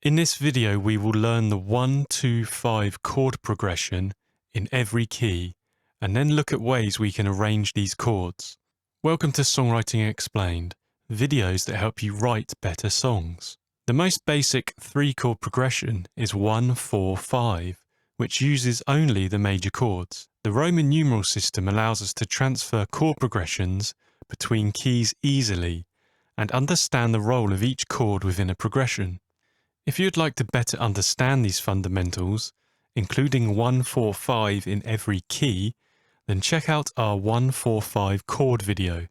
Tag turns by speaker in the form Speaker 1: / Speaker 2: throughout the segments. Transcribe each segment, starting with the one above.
Speaker 1: In this video we will learn the 1-2-5 chord progression in every key and then look at ways we can arrange these chords. Welcome to Songwriting Explained, videos that help you write better songs. The most basic 3-chord progression is 1-4-5, which uses only the major chords. The Roman numeral system allows us to transfer chord progressions between keys easily and understand the role of each chord within a progression. If you'd like to better understand these fundamentals, including 1-4-5 in every key, then check out our 1-4-5 chord video.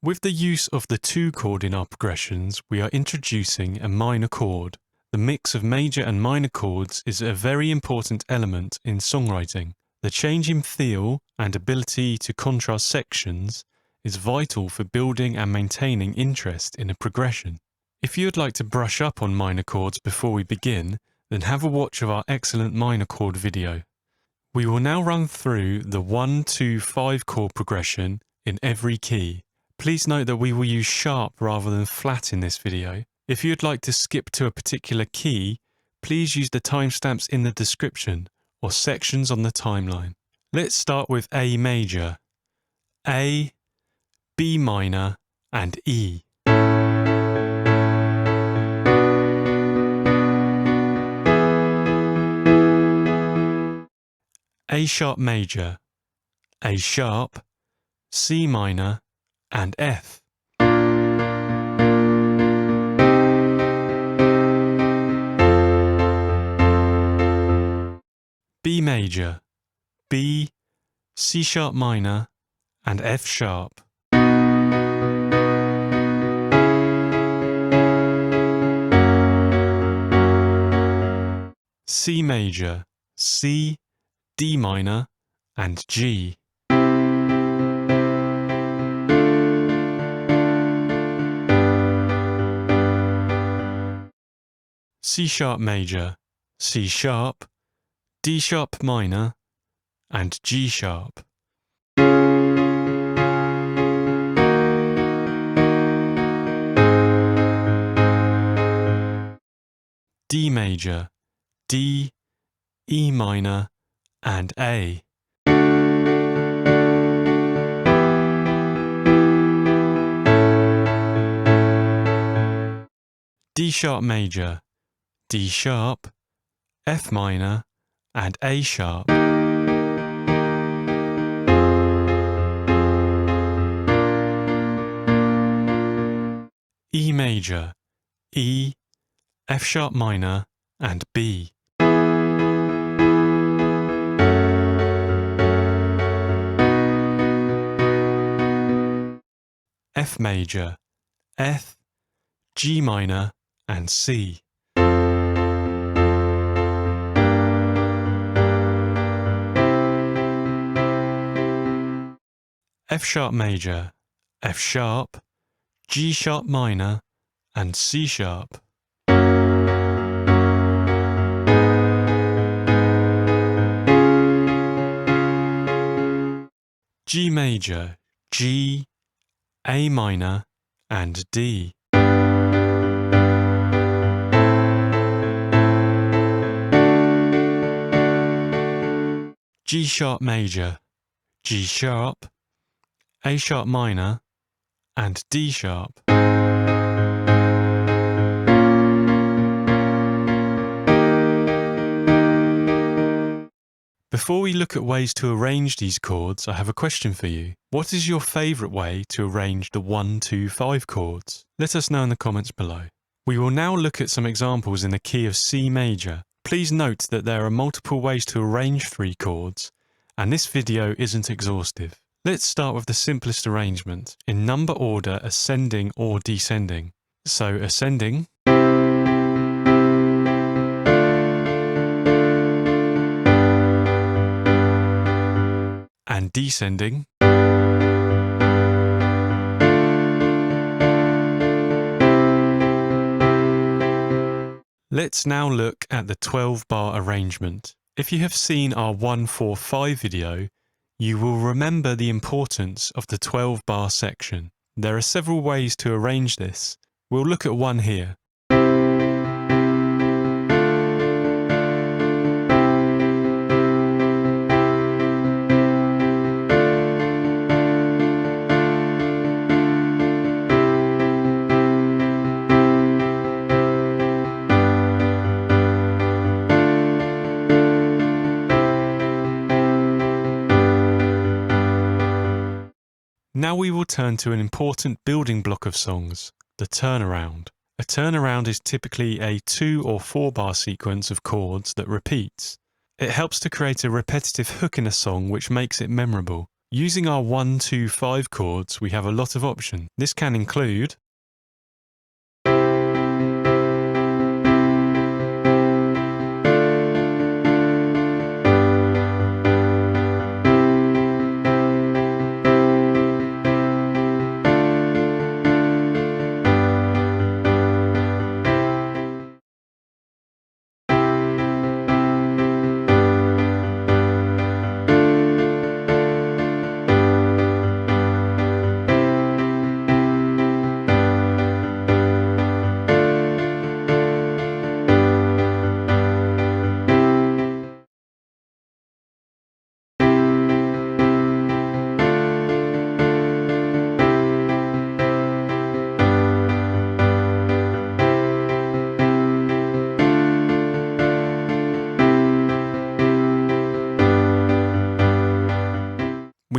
Speaker 1: With the use of the 2 chord in our progressions, we are introducing a minor chord. The mix of major and minor chords is a very important element in songwriting. The change in feel and ability to contrast sections is vital for building and maintaining interest in a progression. If you would like to brush up on minor chords before we begin, then have a watch of our excellent minor chord video. We will now run through the 1-2-5 chord progression in every key. Please note that we will use sharp rather than flat in this video. If you would like to skip to a particular key, please use the timestamps in the description or sections on the timeline. Let's start with A major, A, B minor, and E. A sharp major, A sharp, C minor, and F. B major, B, C sharp minor, and F sharp. C major, C, D minor, and G. C sharp major, C sharp, D sharp minor, and G sharp. D major, D, E minor, and A. D sharp major, D sharp, F minor, and A sharp. E major, E, F sharp minor, and B. F major, F, G minor, and C. F sharp major, F sharp, G sharp minor, and C sharp. G major, G, A minor, and D. G sharp major, G sharp, A sharp minor, and D sharp. Before we look at ways to arrange these chords, I have a question for you. What is your favourite way to arrange the 1-2-5 chords? Let us know in the comments below. We will now look at some examples in the key of C major. Please note that there are multiple ways to arrange 3 chords, and this video isn't exhaustive. Let's start with the simplest arrangement, in number order ascending or descending. So ascending, and descending, Let's now look at the 12-bar arrangement. If you have seen our 1-4-5 video, you will remember the importance of the 12-bar section. There are several ways to arrange this. We'll look at one here. Now we will turn to an important building block of songs, the turnaround. A turnaround is typically a 2 or 4 bar sequence of chords that repeats. It helps to create a repetitive hook in a song which makes it memorable. Using our 1, 2, 5 chords, we have a lot of options. This can include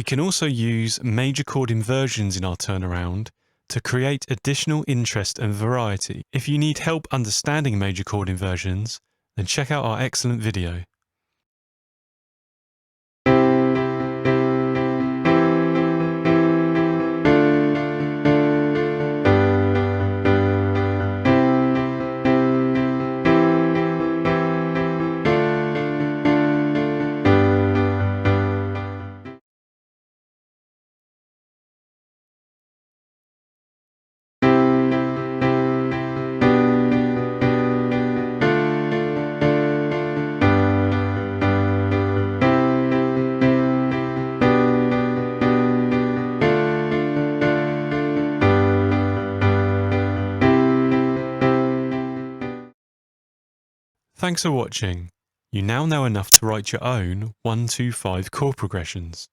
Speaker 1: We can also use major chord inversions in our turnaround to create additional interest and variety. If you need help understanding major chord inversions, then check out our excellent video. Thanks for watching. You now know enough to write your own 1, 2, 5 chord progressions.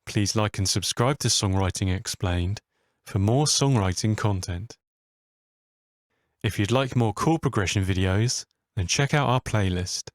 Speaker 1: Please like and subscribe to Songwriting Explained for more songwriting content. If you'd like more chord progression videos, then check out our playlist.